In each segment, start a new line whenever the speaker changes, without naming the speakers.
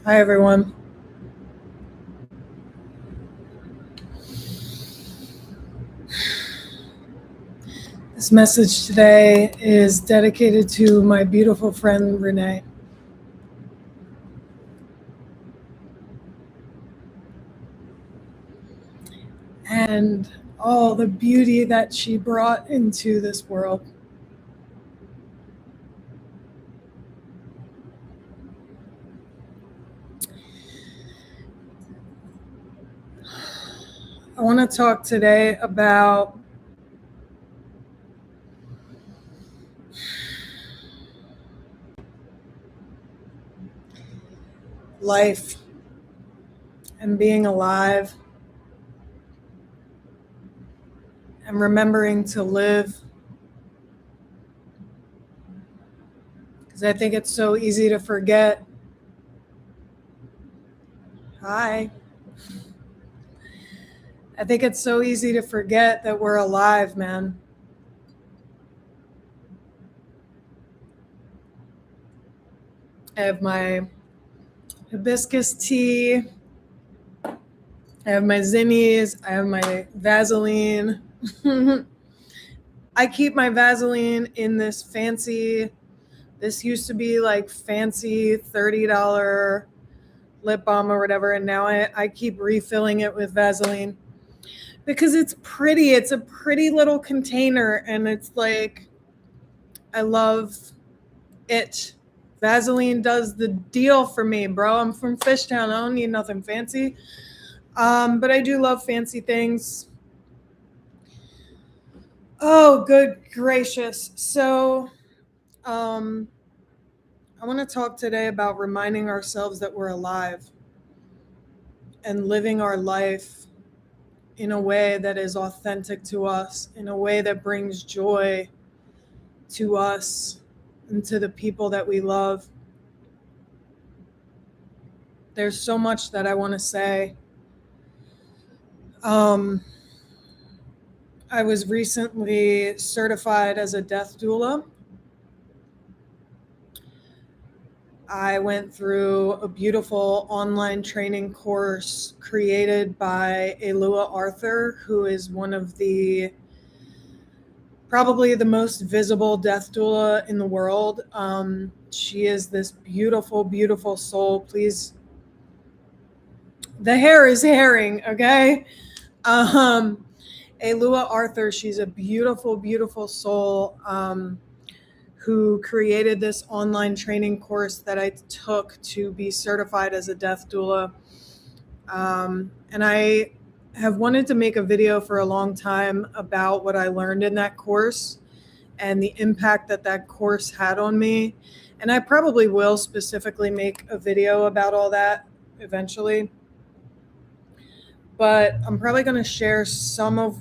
Hi, everyone. This message today is dedicated to my beautiful friend, Renee. And all the beauty that she brought into this world. I want to talk today about life and being alive and remembering to live. Because I think it's so easy to forget. Hi. I think it's so easy to forget that we're alive, man. I have my hibiscus tea. I have my Zinnies. I have my Vaseline. I keep my Vaseline in this this used to be like fancy $30 lip balm or whatever. And now I keep refilling it with Vaseline because it's pretty. It's a pretty little container. And it's like, I love it. Vaseline does the deal for me, bro. I'm from Fishtown. I don't need nothing fancy. But I do love fancy things. Oh, good gracious. So, I want to talk today about reminding ourselves that we're alive and living our life in a way that is authentic to us, in a way that brings joy to us and to the people that we love. There's so much that I want to say. I was recently certified as a death doula. I went through a beautiful online training course created by Alua Arthur, who is one of probably the most visible death doula in the world. She is this beautiful, beautiful soul. Please, the hair is herring, okay? Alua Arthur, she's a beautiful, beautiful soul. Who created this online training course that I took to be certified as a death doula. And I have wanted to make a video for a long time about what I learned in that course and the impact that that course had on me. And I probably will specifically make a video about all that eventually. But I'm probably going to share some of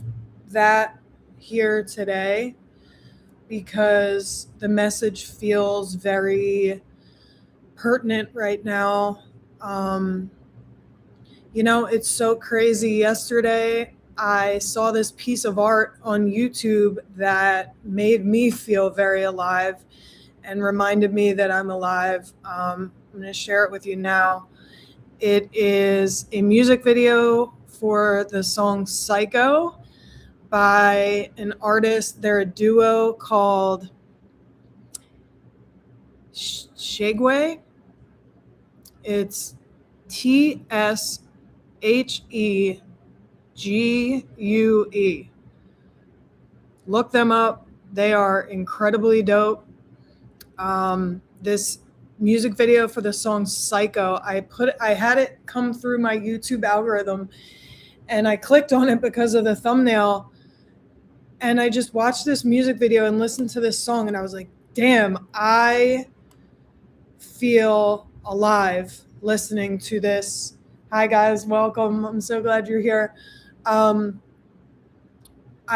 that here today, because the message feels very pertinent right now. It's so crazy. Yesterday, I saw this piece of art on YouTube that made me feel very alive and reminded me that I'm alive. I'm going to share it with you now. It is a music video for the song Psycho by an artist. They're a duo called Shegwe. It's TSHEGUE. Look them up. They are incredibly dope. This music video for the song Psycho, I had it come through my YouTube algorithm, and I clicked on it because of the thumbnail. And I just watched this music video and listened to this song, and I was like, damn, I feel alive listening to this. Hi guys, welcome. I'm so glad you're here. I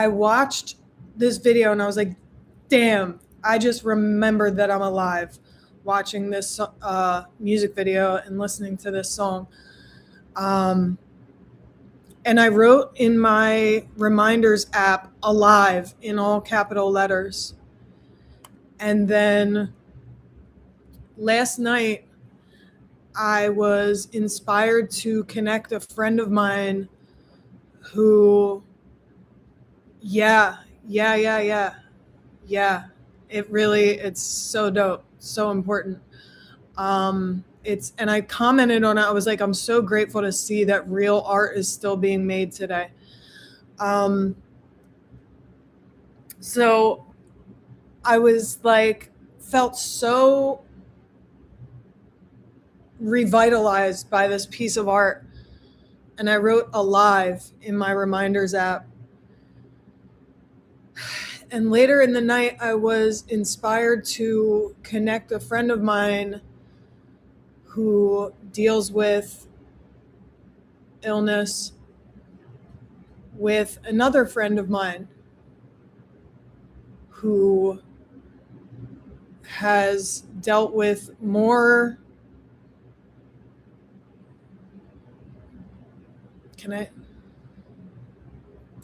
watched this video and I was like, damn, I just remembered that I'm alive watching this music video and listening to this song. And I wrote in my reminders app, alive, in all capital letters. And then last night, I was inspired to connect a friend of mine who, yeah, it's so dope, so important. And I commented on it. I was like, I'm so grateful to see that real art is still being made today. So I was like, felt so revitalized by this piece of art. And I wrote alive in my reminders app. And later in the night, I was inspired to connect a friend of mine who deals with illness with another friend of mine who has dealt with more.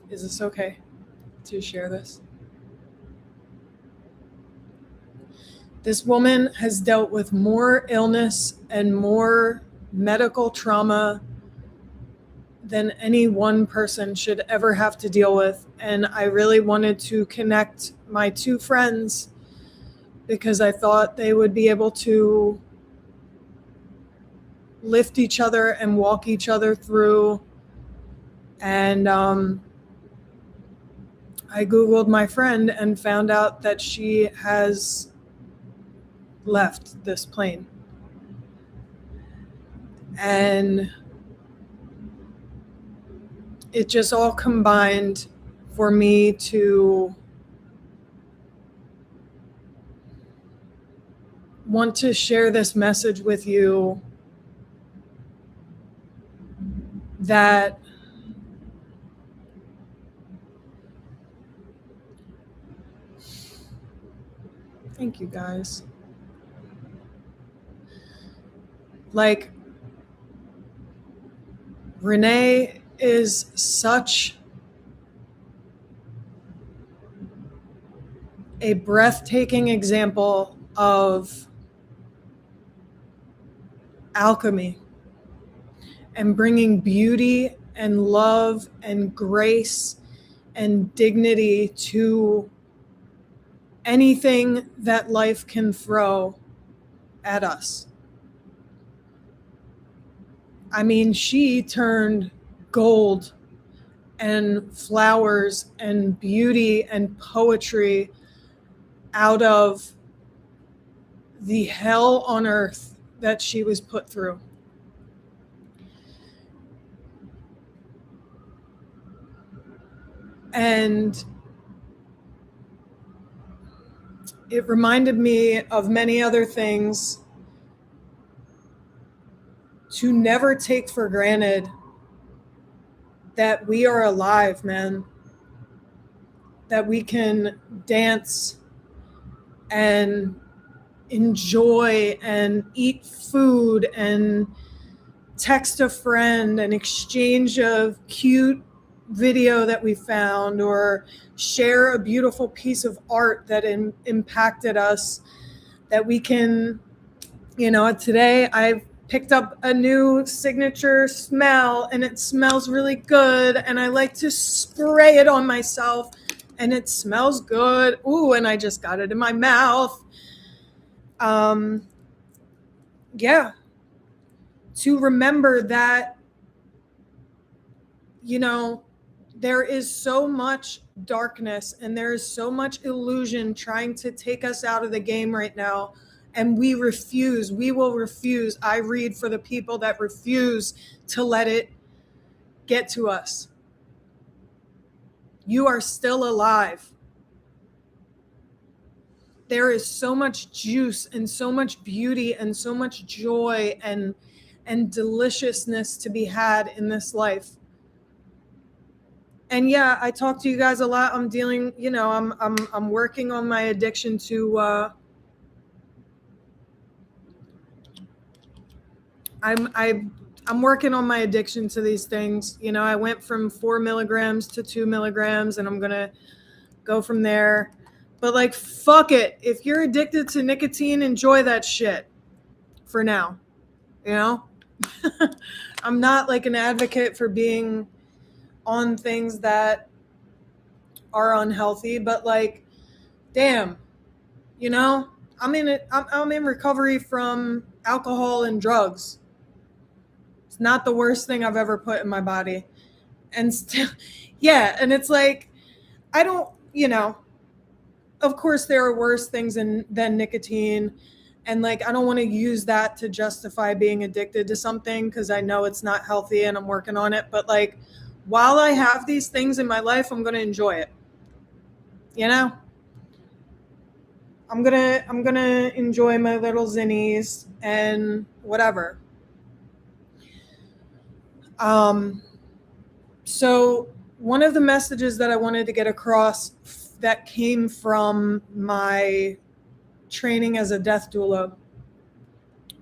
Is this okay to share this? This woman has dealt with more illness and more medical trauma than any one person should ever have to deal with. And I really wanted to connect my two friends because I thought they would be able to lift each other and walk each other through. And I Googled my friend and found out that she has left this plane. And it just all combined for me to want to share this message with you that thank you guys. Like, Renée is such a breathtaking example of alchemy and bringing beauty and love and grace and dignity to anything that life can throw at us. I mean, she turned gold and flowers and beauty and poetry out of the hell on earth that she was put through. And it reminded me of many other things, to never take for granted that we are alive, man. That we can dance and enjoy and eat food and text a friend and exchange a cute video that we found or share a beautiful piece of art that impacted us, that we can, today I've picked up a new signature smell and it smells really good and I like to spray it on myself and it smells good. Ooh, and I just got it in my mouth. To remember that, there is so much darkness and there is so much illusion trying to take us out of the game right now. And we will refuse. I read for the people that refuse to let it get to us. You are still alive. There is so much juice and so much beauty and so much joy and deliciousness to be had in this life. And yeah, I talk to you guys a lot. I'm dealing, I'm working on my addiction to I'm working on my addiction to these things. I went from 4 milligrams to 2 milligrams and I'm going to go from there. But fuck it. If you're addicted to nicotine, enjoy that shit for now. you know? I'm not like an advocate for being on things that are unhealthy, but like, damn, you know, I'm in recovery from alcohol and drugs. It's not the worst thing I've ever put in my body. And still, yeah. And it's like, I don't, of course there are worse things than nicotine. And like, I don't want to use that to justify being addicted to something because I know it's not healthy and I'm working on it. But like, while I have these things in my life, I'm going to enjoy it. You know, I'm gonna enjoy my little zinnies and whatever. So one of the messages that I wanted to get across that came from my training as a death doula.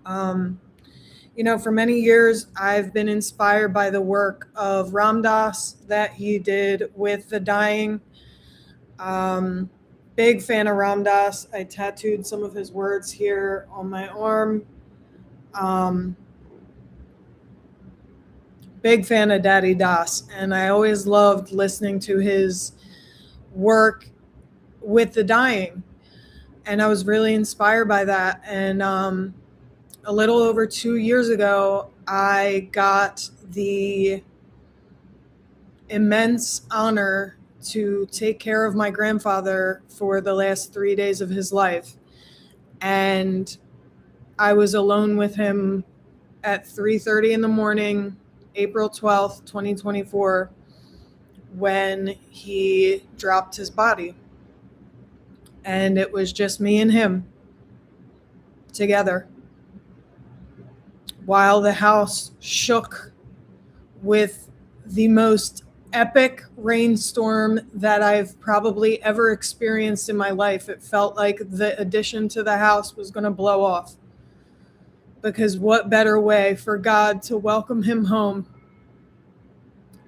For many years, I've been inspired by the work of Ram Dass that he did with the dying. Big fan of Ram Dass. I tattooed some of his words here on my arm. Big fan of Daddy Das, and I always loved listening to his work with the dying, and I was really inspired by that. And a little over 2 years ago, I got the immense honor to take care of my grandfather for the last 3 days of his life, and I was alone with him at 3:30 in the morning, April 12th, 2024, when he dropped his body. And it was just me and him together while the house shook with the most epic rainstorm that I've probably ever experienced in my life. It felt like the addition to the house was going to blow off. Because what better way for God to welcome him home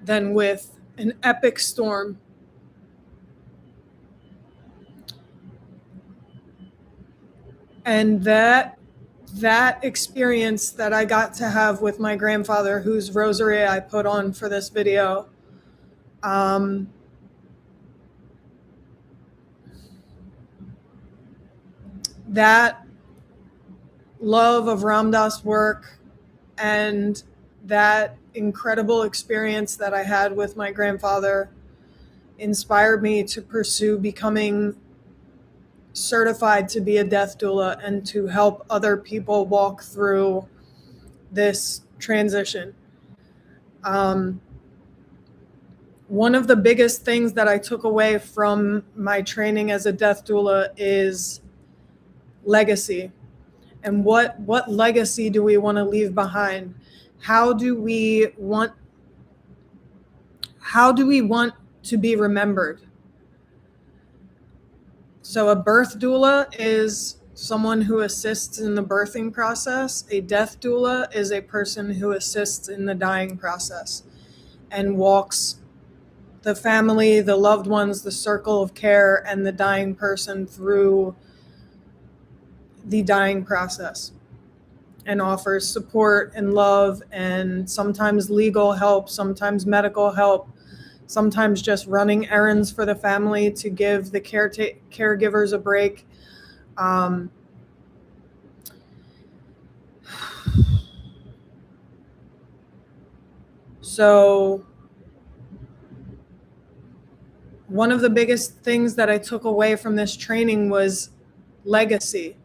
than with an epic storm? And that experience that I got to have with my grandfather, whose rosary I put on for this video, that love of Ram Dass work and that incredible experience that I had with my grandfather inspired me to pursue becoming certified to be a death doula and to help other people walk through this transition. One of the biggest things that I took away from my training as a death doula is legacy. And what legacy do we want to leave behind? How do we want to be remembered? So a birth doula is someone who assists in the birthing process. A death doula is a person who assists in the dying process and walks the family, the loved ones, the circle of care, and the dying person through the dying process, and offers support and love and sometimes legal help, sometimes medical help, sometimes just running errands for the family to give the caregivers a break. So one of the biggest things that I took away from this training was legacy.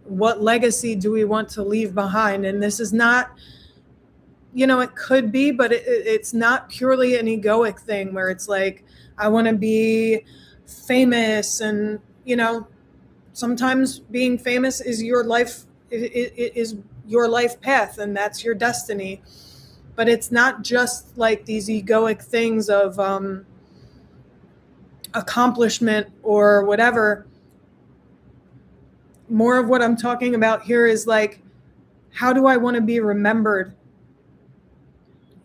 What legacy do we want to leave behind? And this is not, it could be, but it's not purely an egoic thing where it's like, I want to be famous. And, sometimes being famous is your life, it is your life path, and that's your destiny. But it's not just like these egoic things of accomplishment or whatever. More of what I'm talking about here is like, how do I want to be remembered?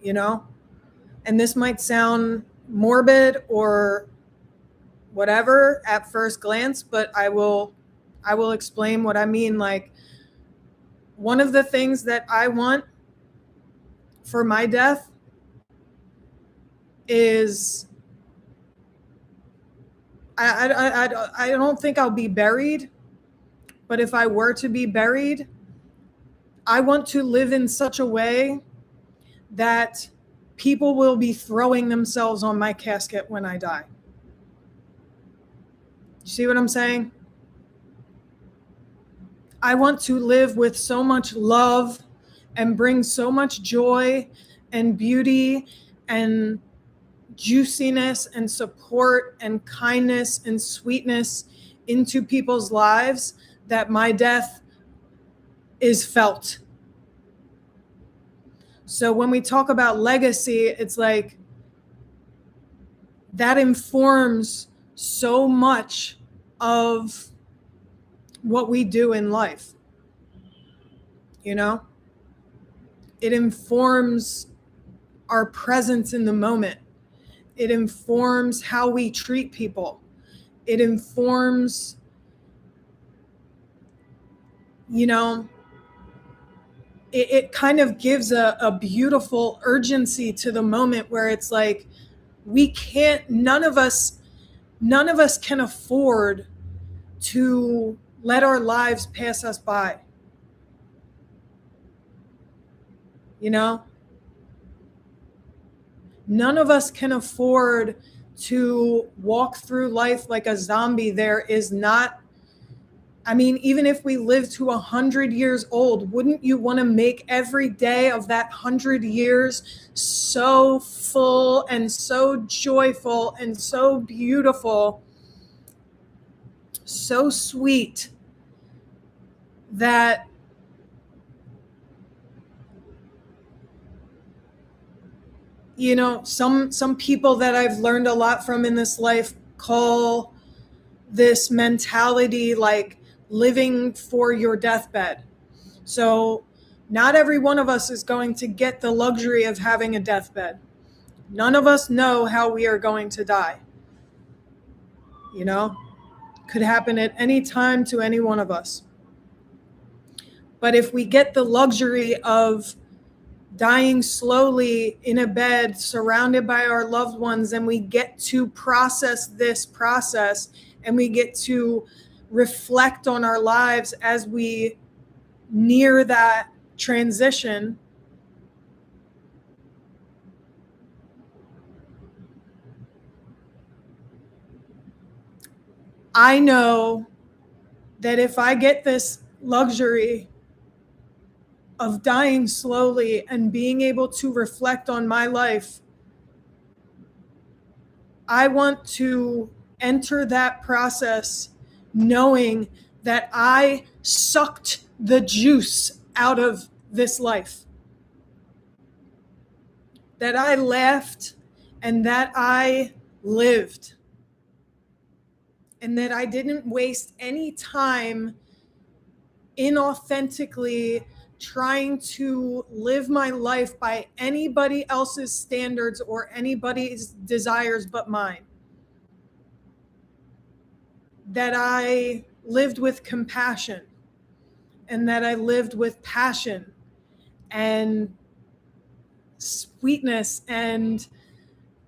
And this might sound morbid or whatever at first glance, but I will explain what I mean. Like, one of the things that I want for my death is I don't think I'll be buried, but if I were to be buried, I want to live in such a way that people will be throwing themselves on my casket when I die. You see what I'm saying? I want to live with so much love and bring so much joy and beauty and juiciness and support and kindness and sweetness into people's lives that my death is felt. So when we talk about legacy, it's like that informs so much of what we do in life. You know, it informs our presence in the moment. It informs how we treat people. It informs, you know, it kind of gives a beautiful urgency to the moment where it's like, we can't, none of us can afford to let our lives pass us by. You know, none of us can afford to walk through life like a zombie. There is not, I mean, even if we live to 100 years old, wouldn't you want to make every day of that 100 years so full and so joyful and so beautiful, so sweet, that you know, some people that I've learned a lot from in this life call this mentality like living for your deathbed. So not every one of us is going to get the luxury of having a deathbed. None of us know how we are going to die. You know, could happen at any time to any one of us. But if we get the luxury of dying slowly in a bed surrounded by our loved ones, and we get to process this process and we get to reflect on our lives as we near that transition, I know that if I get this luxury of dying slowly and being able to reflect on my life, I want to enter that process knowing that I sucked the juice out of this life, that I laughed and that I lived, and that I didn't waste any time inauthentically trying to live my life by anybody else's standards or anybody's desires but mine. That I lived with compassion and that I lived with passion and sweetness and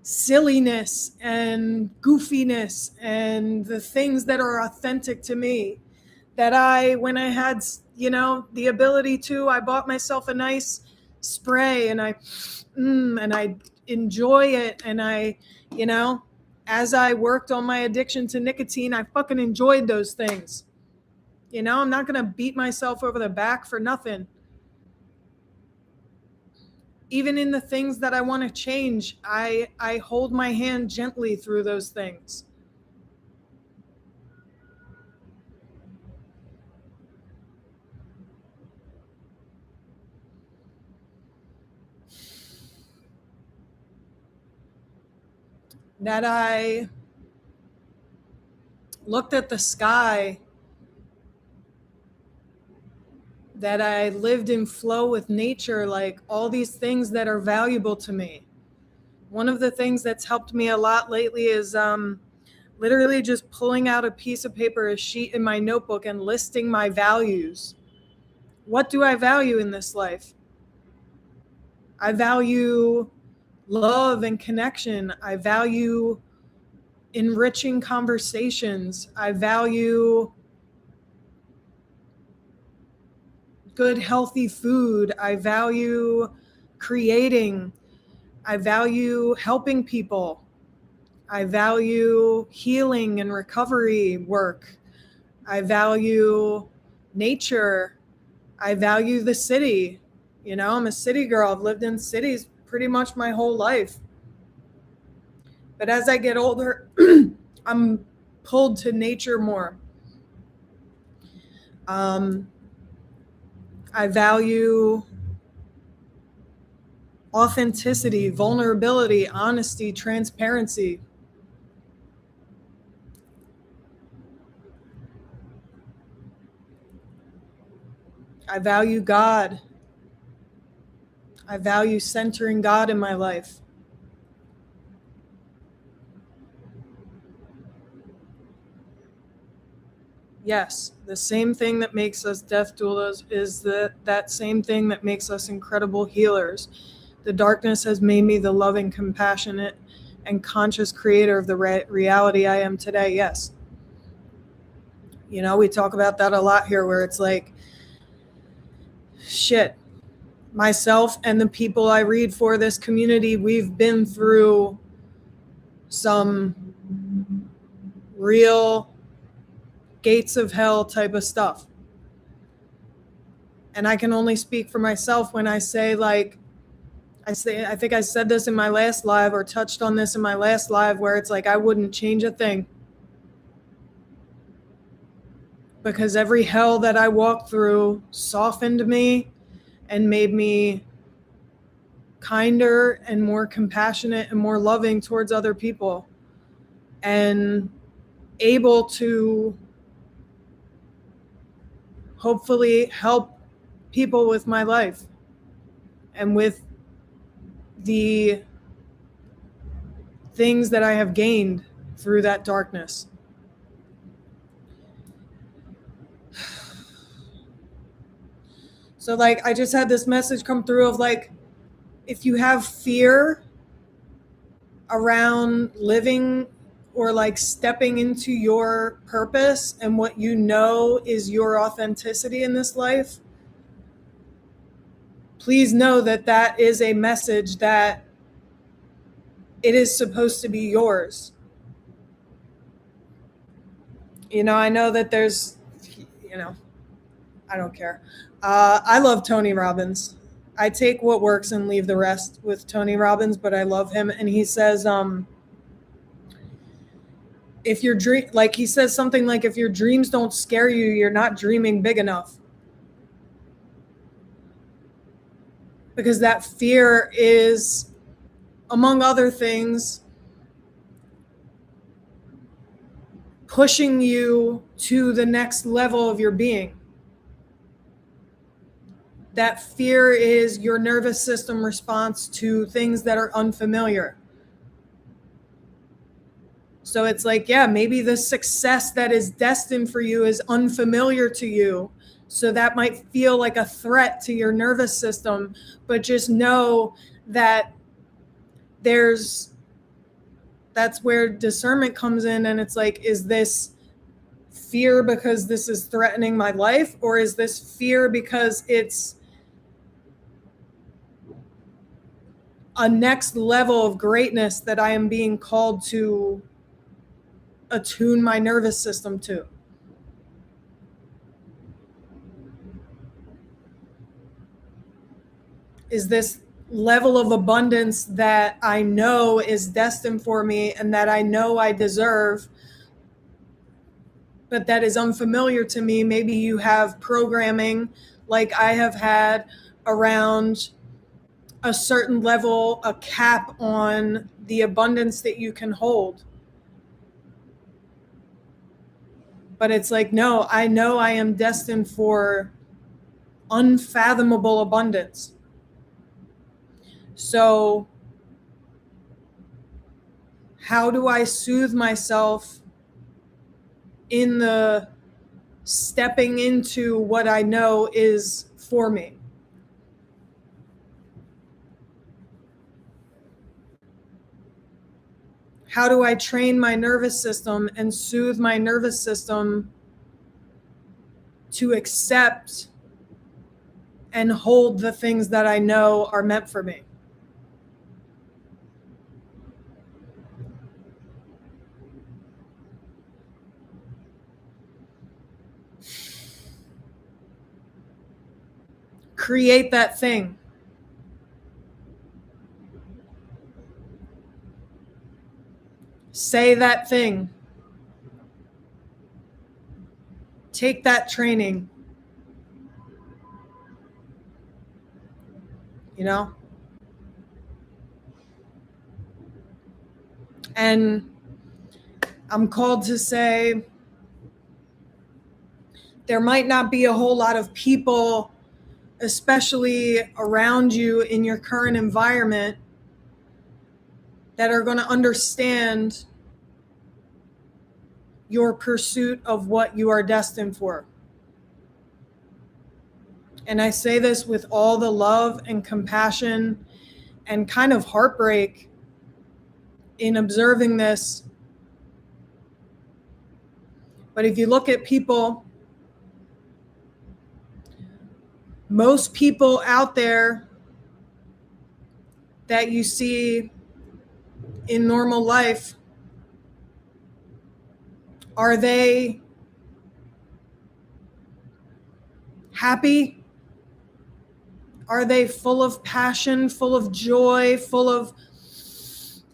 silliness and goofiness and the things that are authentic to me. That I, when I had, you know, the ability to, I bought myself a nice spray and I enjoy it. And I, you know, as I worked on my addiction to nicotine, I fucking enjoyed those things. You know, I'm not going to beat myself over the back for nothing. Even in the things that I want to change, I hold my hand gently through those things. That I looked at the sky, that I lived in flow with nature, like all these things that are valuable to me. One of the things that's helped me a lot lately is literally just pulling out a piece of paper, a sheet in my notebook, and listing my values. What do I value in this life? I value love and connection. I value enriching conversations. I value good, healthy food. I value creating. I value helping people. I value healing and recovery work. I value nature. I value the city. You know, I'm a city girl. I've lived in cities pretty much my whole life. But as I get older, I'm pulled to nature more. I value authenticity, vulnerability, honesty, transparency. I value God. I value centering God in my life. Yes, the same thing that makes us death doulas is that same thing that makes us incredible healers. The darkness has made me the loving, compassionate, and conscious creator of the reality I am today. Yes. You know, we talk about that a lot here where it's like, shit, myself and the people I read for this community, we've been through some real gates of hell type of stuff. And I can only speak for myself when I say, like, I think I said this in my last live or touched on this in my last live where it's like, I wouldn't change a thing. Because every hell that I walked through softened me and made me kinder and more compassionate and more loving towards other people and able to hopefully help people with my life and with the things that I have gained through that darkness. So like, I just had this message come through of like, if you have fear around living or like stepping into your purpose and what you know is your authenticity in this life, please know that that is a message that it is supposed to be yours. You know, I know that there's, you know, I don't care. I love Tony Robbins. I take what works and leave the rest with Tony Robbins, but I love him. And he says, if your dream, like he says something like, if your dreams don't scare you, you're not dreaming big enough. Because that fear is, among other things, pushing you to the next level of your being. That fear is your nervous system response to things that are unfamiliar. So it's like, yeah, maybe the success that is destined for you is unfamiliar to you. So that might feel like a threat to your nervous system, but just know that that's where discernment comes in. And it's like, is this fear because this is threatening my life? Or is this fear because it's a next level of greatness that I am being called to attune my nervous system to? Is this level of abundance that I know is destined for me and that I know I deserve, but that is unfamiliar to me? Maybe you have programming like I have had around a certain level, a cap on the abundance that you can hold. But it's like, no, I know I am destined for unfathomable abundance. So how do I soothe myself in the stepping into what I know is for me. How do I train my nervous system and soothe my nervous system to accept and hold the things that I know are meant for me? Create that thing. Say that thing. Take that training. You know? And I'm called to say there might not be a whole lot of people, especially around you in your current environment, that are going to understand your pursuit of what you are destined for. And I say this with all the love and compassion and kind of heartbreak in observing this. But if you look at people, most people out there that you see in normal life, are they happy? Are they full of passion, full of joy, full of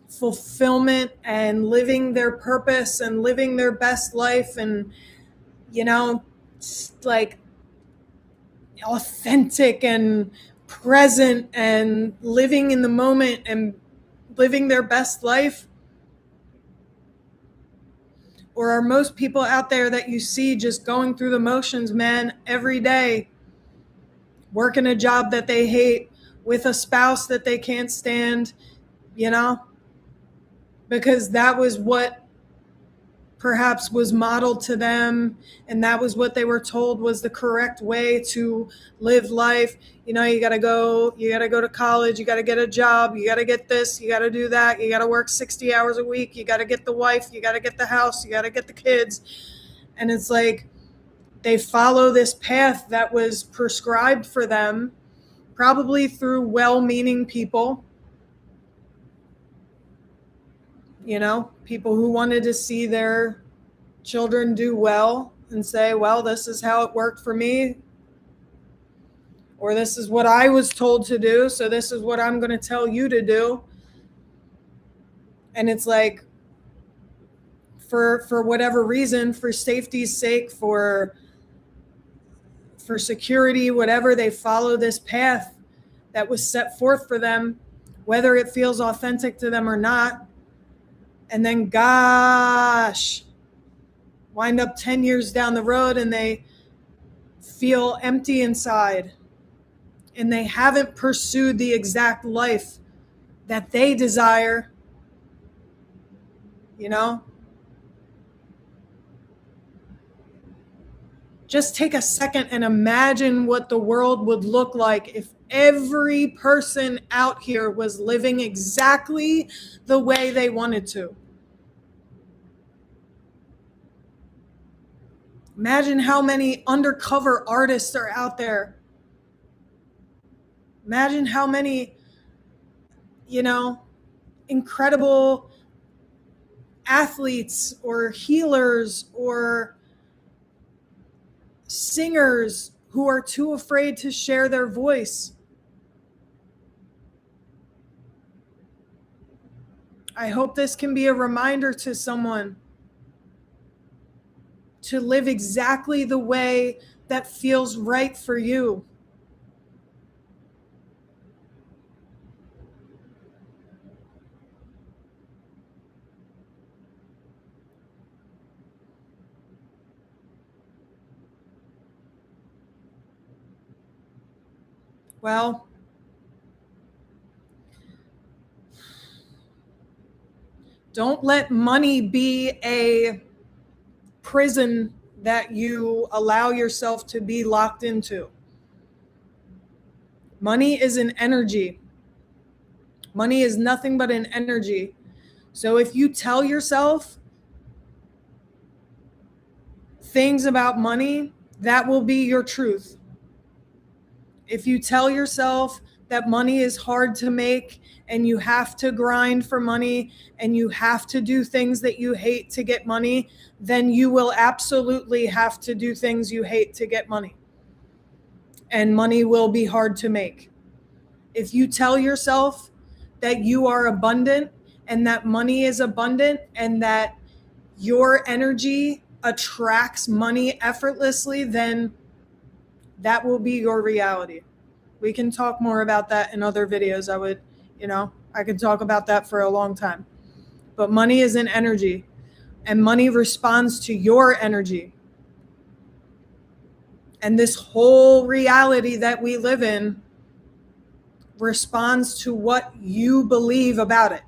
fulfillment and living their purpose and living their best life and, you know, like authentic and present and living in the moment and living their best life? Or are most people out there that you see just going through the motions, man, every day, working a job that they hate, with a spouse that they can't stand, you know? Because that was what perhaps was modeled to them, and that was what they were told was the correct way to live life. You know, you got to go to college, you got to get a job, you got to get this, you got to do that, you got to work 60 hours a week, you got to get the wife, you got to get the house, you got to get the kids. And it's like they follow this path that was prescribed for them, probably through well-meaning people, you know, people who wanted to see their children do well and say, well, this is how it worked for me, or this is what I was told to do, so this is what I'm going to tell you to do. And it's like, for whatever reason, for safety's sake, for security, whatever, they follow this path that was set forth for them, whether it feels authentic to them or not. And then, gosh, wind up 10 years down the road and they feel empty inside and they haven't pursued the exact life that they desire, you know? Just take a second and imagine what the world would look like if every person out here was living exactly the way they wanted to. Imagine how many undercover artists are out there. Imagine how many, you know, incredible athletes or healers or singers who are too afraid to share their voice. I hope this can be a reminder to someone to live exactly the way that feels right for you. Well, don't let money be a prison that you allow yourself to be locked into. Money is an energy. Money is nothing but an energy. So if you tell yourself things about money, that will be your truth. If you tell yourself that money is hard to make and you have to grind for money and you have to do things that you hate to get money, then you will absolutely have to do things you hate to get money. And money will be hard to make. If you tell yourself that you are abundant and that money is abundant and that your energy attracts money effortlessly, then that will be your reality. We can talk more about that in other videos. I could talk about that for a long time. But money is an energy, and money responds to your energy. And this whole reality that we live in responds to what you believe about it.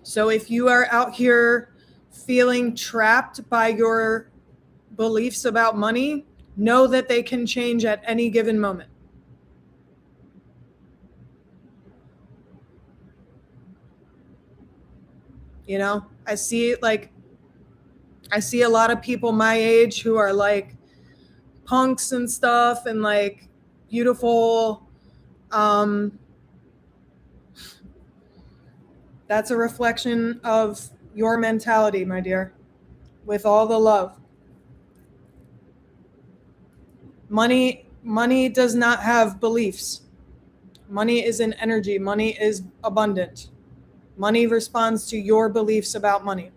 So if you are out here feeling trapped by your beliefs about money, know that they can change at any given moment. I see a lot of people my age who are like punks and stuff and like beautiful. That's a reflection of your mentality, my dear, with all the love. Money does not have beliefs. Money is an energy. Money is abundant. Money responds to your beliefs about money.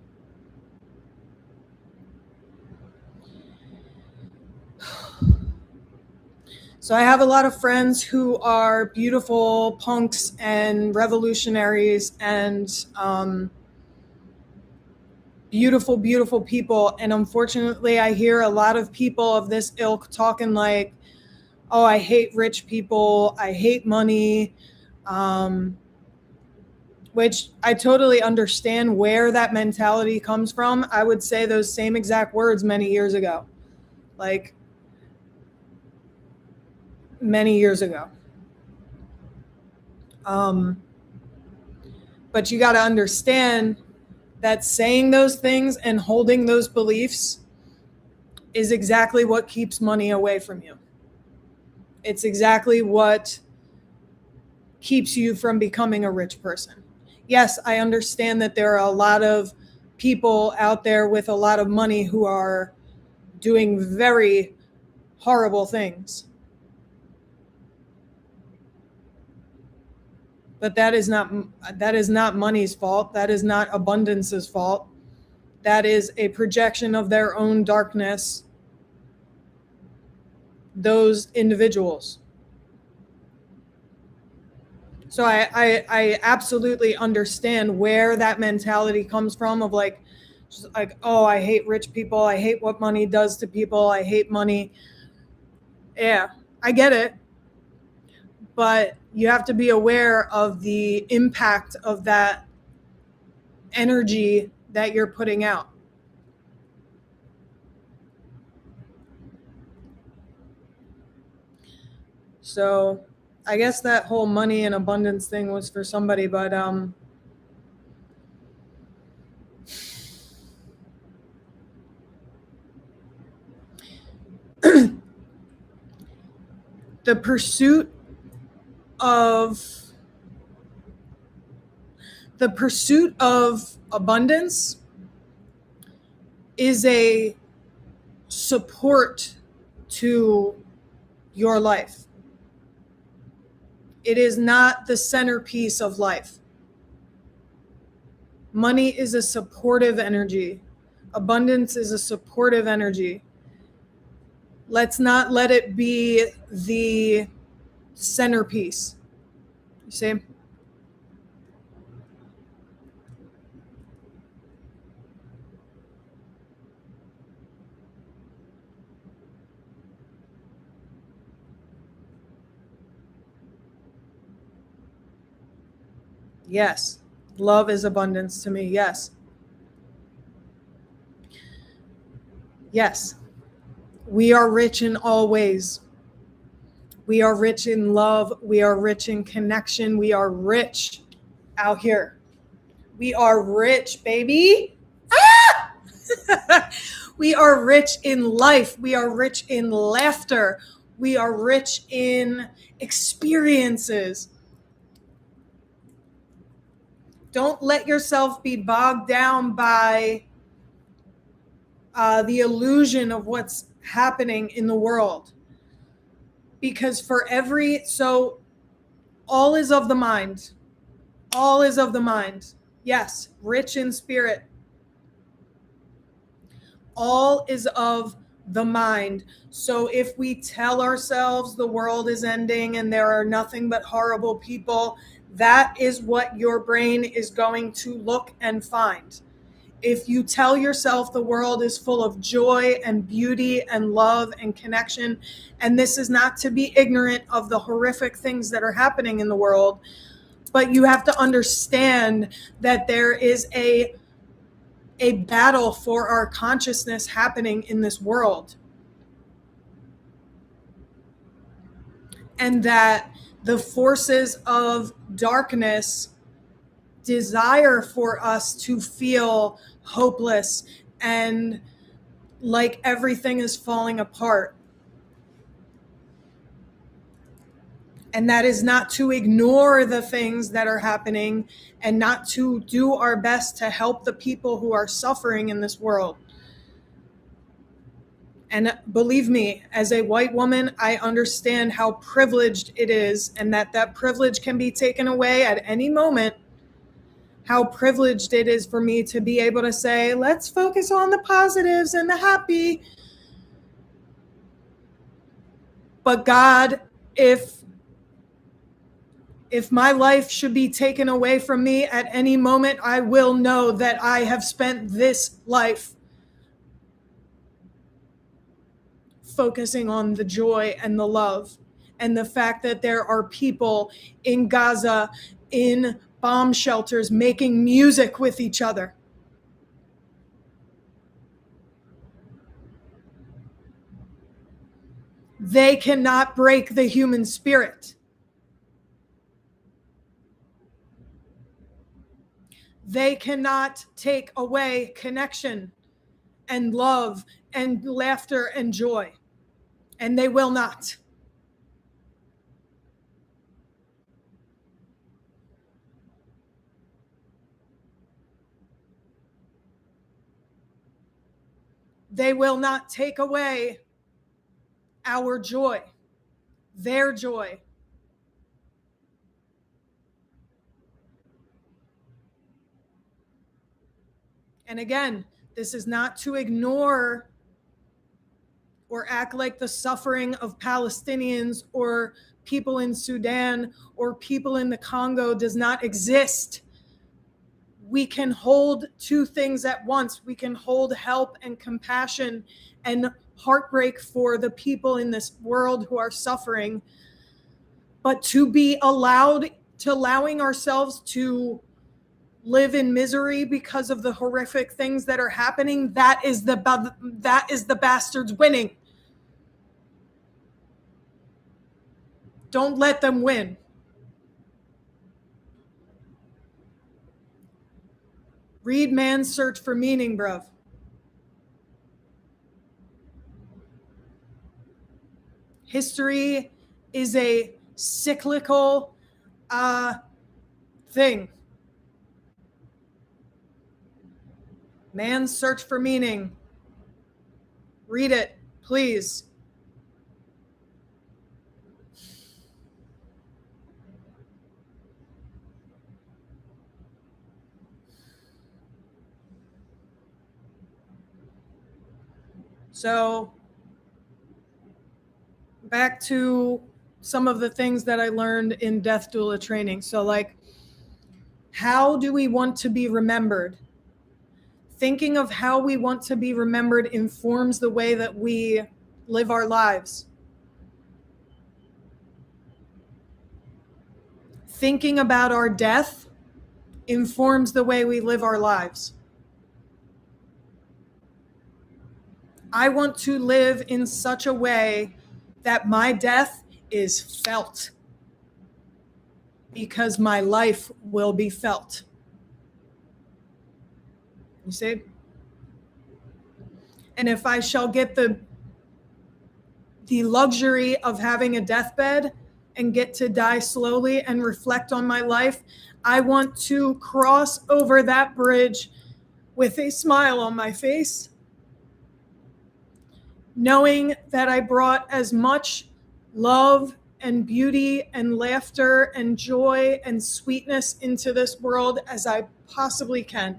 So I have a lot of friends who are beautiful punks and revolutionaries and beautiful, beautiful people. And unfortunately, I hear a lot of people of this ilk talking like, oh, I hate rich people. I hate money. Which I totally understand where that mentality comes from. I would say those same exact words many years ago. Like, many years ago. But you got to understand that saying those things and holding those beliefs is exactly what keeps money away from you. It's exactly what keeps you from becoming a rich person. Yes, I understand that there are a lot of people out there with a lot of money who are doing very horrible things. But that is not money's fault. That is not abundance's fault. That is a projection of their own darkness, those individuals. So I absolutely understand where that mentality comes from of like, oh, I hate rich people. I hate what money does to people. I hate money. Yeah, I get it. But you have to be aware of the impact of that energy that you're putting out. So I guess that whole money and abundance thing was for somebody, but the pursuit of abundance is a support to your life. It is not the centerpiece of life. Money is a supportive energy. Abundance is a supportive energy. Let's not let it be the centerpiece. You see? Yes. Love is abundance to me. Yes. Yes, we are rich in all ways. We are rich in love. We are rich in connection. We are rich out here. We are rich, baby. Ah! We are rich in life. We are rich in laughter. We are rich in experiences. Don't let yourself be bogged down by the illusion of what's happening in the world. Because all is of the mind. All is of the mind. Yes, rich in spirit. All is of the mind. So if we tell ourselves the world is ending and there are nothing but horrible people, that is what your brain is going to look and find. If you tell yourself the world is full of joy and beauty and love and connection, and this is not to be ignorant of the horrific things that are happening in the world, but you have to understand that there is a battle for our consciousness happening in this world. And that the forces of darkness desire for us to feel hopeless and like everything is falling apart. And that is not to ignore the things that are happening and not to do our best to help the people who are suffering in this world. And believe me, as a white woman, I understand how privileged it is and that privilege can be taken away at any moment. How privileged it is for me to be able to say, let's focus on the positives and the happy. But God, if my life should be taken away from me at any moment, I will know that I have spent this life focusing on the joy and the love and the fact that there are people in Gaza, in bomb shelters, making music with each other. They cannot break the human spirit. They cannot take away connection and love and laughter and joy. And they will not. They will not take away our joy, their joy. And again, this is not to ignore or act like the suffering of Palestinians or people in Sudan or people in the Congo does not exist. We can hold two things at once. We can hold help and compassion and heartbreak for the people in this world who are suffering, but to be allowing ourselves to live in misery because of the horrific things that are happening, that is the bastards winning. Don't let them win. Read Man's Search for Meaning, bruv. History is a cyclical thing. Man's Search for Meaning. Read it, please. So, back to some of the things that I learned in death doula training. So, like, how do we want to be remembered? Thinking of how we want to be remembered informs the way that we live our lives. Thinking about our death informs the way we live our lives. I want to live in such a way that my death is felt, because my life will be felt. You see? And if I shall get the luxury of having a deathbed and get to die slowly and reflect on my life, I want to cross over that bridge with a smile on my face, knowing that I brought as much love and beauty and laughter and joy and sweetness into this world as I possibly can.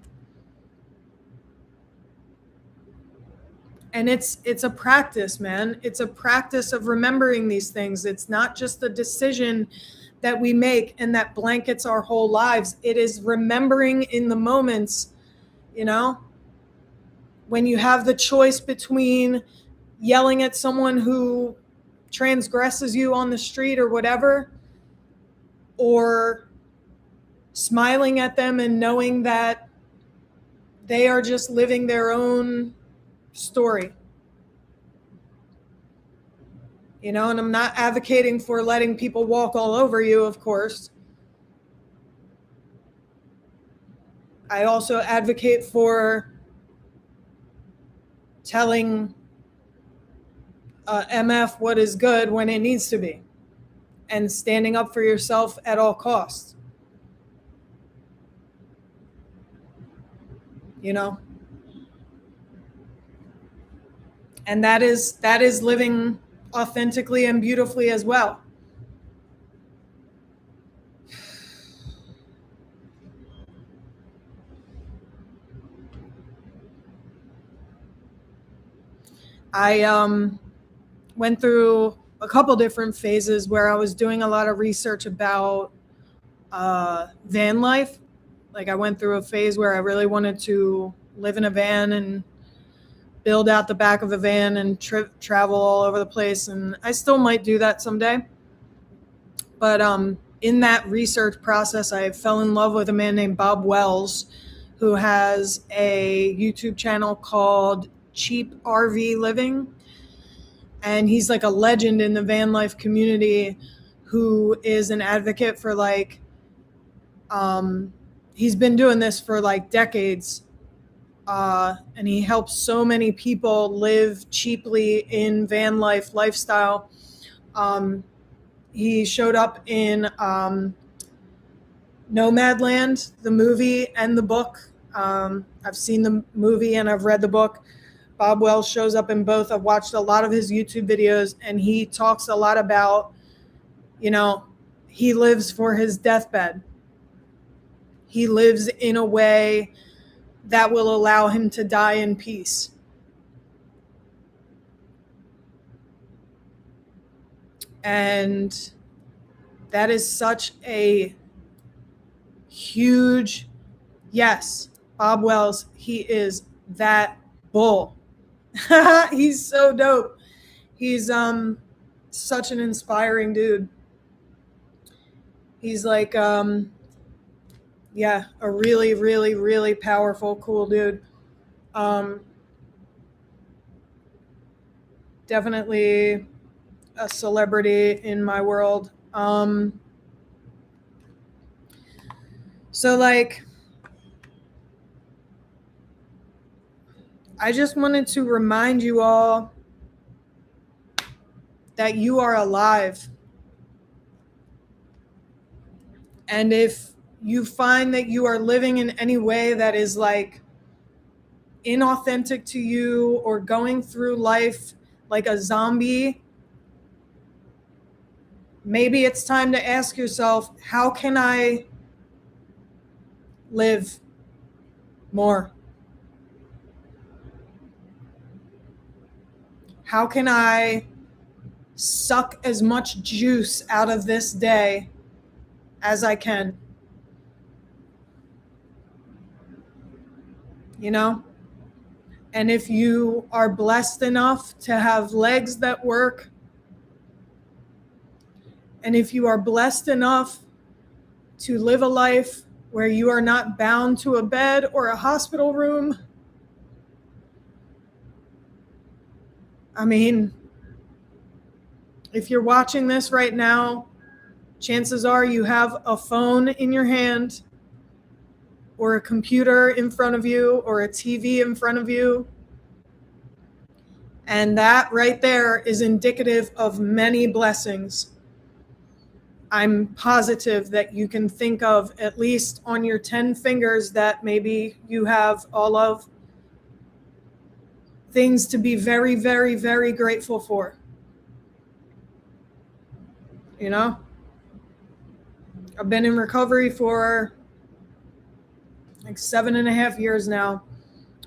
And it's a practice, man. It's a practice of remembering these things. It's not just a decision that we make and that blankets our whole lives. It is remembering in the moments, you know, when you have the choice between yelling at someone who transgresses you on the street or whatever, or smiling at them and knowing that they are just living their own story. You know, and I'm not advocating for letting people walk all over you, of course. I also advocate for telling MF what is good when it needs to be, and standing up for yourself at all costs. You know? And that is living authentically and beautifully as well. I went through a couple different phases where I was doing a lot of research about van life. Like I went through a phase where I really wanted to live in a van and build out the back of a van and travel all over the place. And I still might do that someday. But in that research process, I fell in love with a man named Bob Wells, who has a YouTube channel called Cheap RV Living. And he's like a legend in the van life community, who is an advocate for like, he's been doing this for like decades. And he helps so many people live cheaply in van life lifestyle. He showed up in Nomadland, the movie and the book. I've seen the movie and I've read the book. Bob Wells shows up in both. I've watched a lot of his YouTube videos, and he talks a lot about, you know, he lives for his deathbed. He lives in a way that will allow him to die in peace. And that is such a huge yes. Bob Wells, he is that bull. He's so dope. He's such an inspiring dude. He's like yeah, a really, really, really powerful, cool dude. Definitely a celebrity in my world. So like, I just wanted to remind you all that you are alive. And if you find that you are living in any way that is like inauthentic to you, or going through life like a zombie, maybe it's time to ask yourself, how can I live more? How can I suck as much juice out of this day as I can? You know? And if you are blessed enough to have legs that work, and if you are blessed enough to live a life where you are not bound to a bed or a hospital room, I mean, if you're watching this right now, chances are you have a phone in your hand or a computer in front of you or a TV in front of you. And that right there is indicative of many blessings. I'm positive that you can think of at least on your 10 fingers that maybe you have all of things to be very, very, very grateful for. You know, I've been in recovery for like 7.5 years now.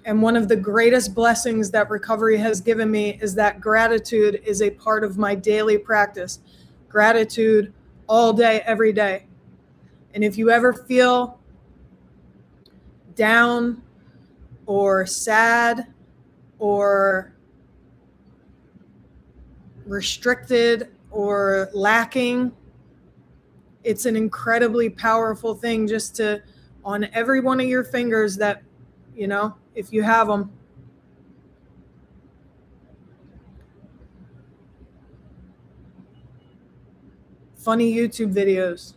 And one of the greatest blessings that recovery has given me is that gratitude is a part of my daily practice. Gratitude all day, every day. And if you ever feel down or sad or restricted or lacking, it's an incredibly powerful thing just to, on every one of your fingers that, you know, if you have them, funny YouTube videos.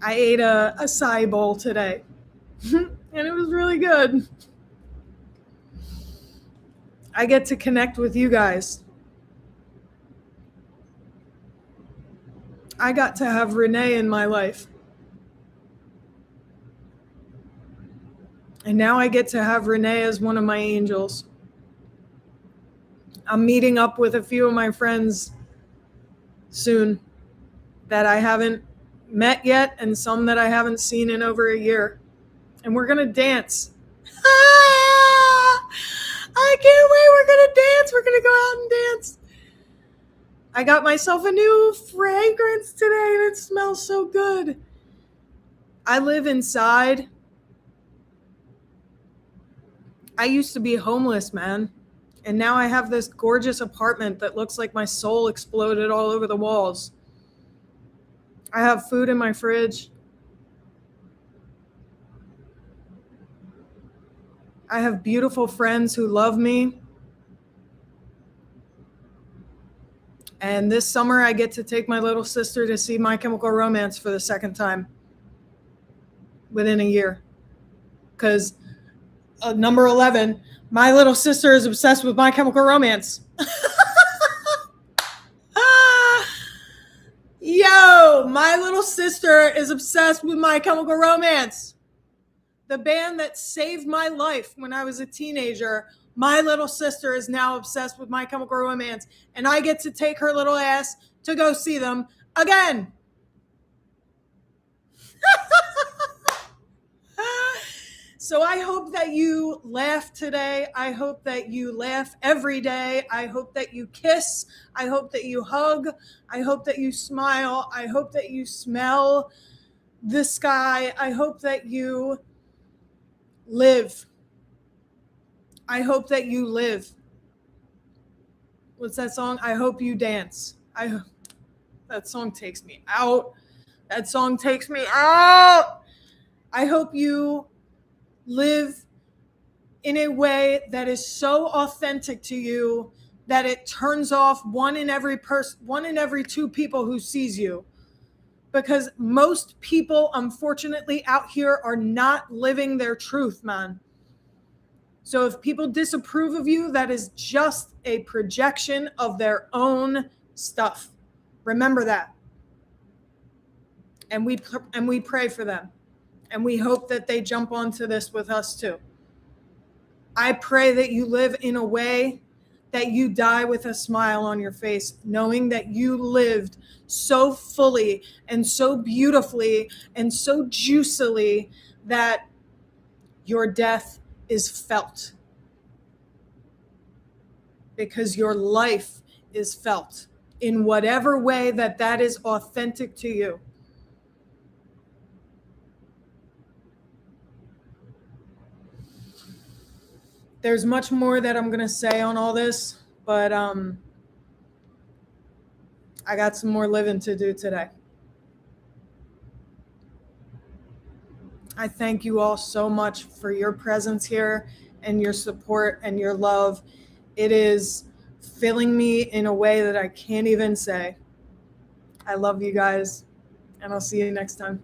I ate a acai bowl today and it was really good. I get to connect with you guys. I got to have Renée in my life. And now I get to have Renée as one of my angels. I'm meeting up with a few of my friends soon that I haven't met yet and some that I haven't seen in over a year. And we're going to dance. I can't wait. We're going to dance. We're going to go out and dance. I got myself a new fragrance today and it smells so good. I live inside. I used to be homeless, man. And now I have this gorgeous apartment that looks like my soul exploded all over the walls. I have food in my fridge. I have beautiful friends who love me. And this summer I get to take my little sister to see My Chemical Romance for the second time within a year. Because number 11, my little sister is obsessed with My Chemical Romance. Yo, my little sister is obsessed with My Chemical Romance. The band that saved my life when I was a teenager. My little sister is now obsessed with My Chemical Romance. And I get to take her little ass to go see them again. So I hope that you laugh today. I hope that you laugh every day. I hope that you kiss. I hope that you hug. I hope that you smile. I hope that you smell the sky. I hope that you live. I hope that you live. What's that song? I hope you dance. That song takes me out. That song takes me out. I hope you live in a way that is so authentic to you that it turns off one in every 2 people who sees you. Because most people, unfortunately, out here are not living their truth, man. So if people disapprove of you, that is just a projection of their own stuff. Remember that. And we pray for them. And we hope that they jump onto this with us too. I pray that you live in a way that you die with a smile on your face, knowing that you lived so fully and so beautifully and so juicily that your death is felt. Because your life is felt in whatever way that is authentic to you. There's much more that I'm going to say on all this, but I got some more living to do today. I thank you all so much for your presence here and your support and your love. It is filling me in a way that I can't even say. I love you guys, and I'll see you next time.